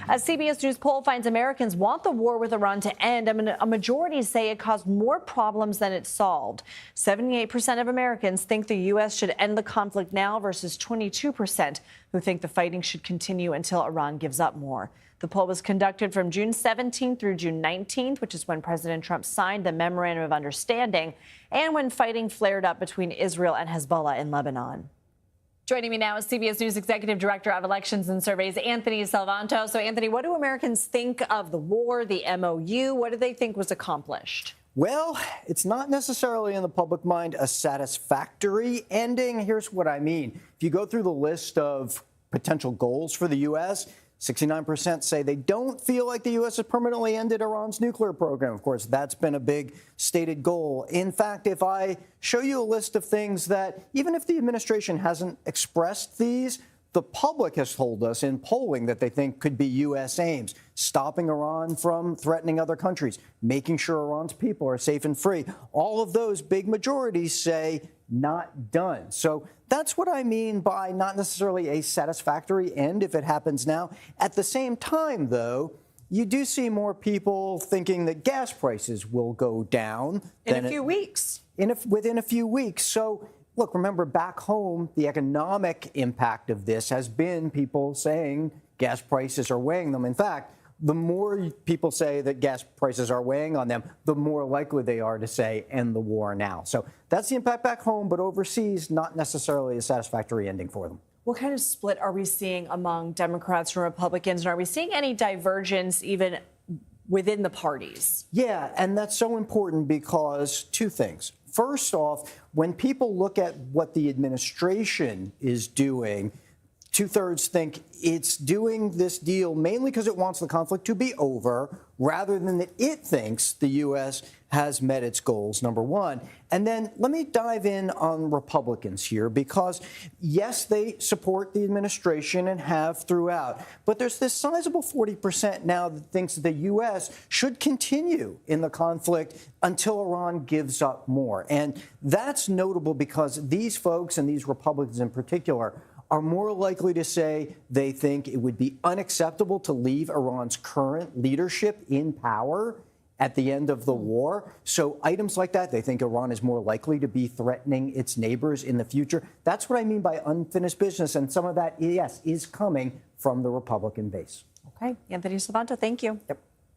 A CBS News poll finds Americans want the war with Iran to end. A majority say it caused more problems than it solved. 78% of Americans think the U.S. should end the conflict now versus 22% who think the fighting should continue until Iran gives up more. The poll was conducted from June 17th through June 19th, which is when President Trump signed the Memorandum of Understanding and when fighting flared up between Israel and Hezbollah in Lebanon. Joining me now is CBS News Executive Director of Elections and Surveys, Anthony Salvanto. So, Anthony, what do Americans think of the war, the MOU? What do they think was accomplished? Well, it's not necessarily in the public mind a satisfactory ending. Here's what I mean. If you go through the list of potential goals for the U.S., 69% say they don't feel like the U.S. has permanently ended Iran's nuclear program. Of course, that's been a big stated goal. In fact, if I show you a list of things that, even if the administration hasn't expressed these, the public has told us in polling that they think could be U.S. aims: stopping Iran from threatening other countries, making sure Iran's people are safe and free. All of those big majorities say not done. So that's what I mean by not necessarily a satisfactory end if it happens now. At the same time, though, you do see more people thinking that gas prices will go down in a few weeks. Within a few weeks. So look, remember, back home, the economic impact of this has been people saying gas prices are weighing them. In fact, the more people say that gas prices are weighing on them, the more likely they are to say end the war now. So that's the impact back home, but overseas, not necessarily a satisfactory ending for them. What kind of split are we seeing among Democrats and Republicans? And are we seeing any divergence even within the parties? Yeah, and that's so important because two things. First off, when people look at what the administration is doing, two-thirds think it's doing this deal mainly because it wants the conflict to be over, rather than that it thinks the U.S. has met its goals, number one. And then let me dive in on Republicans here, because, yes, they support the administration and have throughout. But there's this sizable 40% now that thinks the U.S. should continue in the conflict until Iran gives up more. And that's notable because these folks, and these Republicans in particular, are more likely to say they think it would be unacceptable to leave Iran's current leadership in power at the end of the war. So items like that, they think Iran is more likely to be threatening its neighbors in the future. That's what I mean by unfinished business. And some of that, yes, is coming from the Republican base. Okay. Anthony Salvanto, thank you. Yep.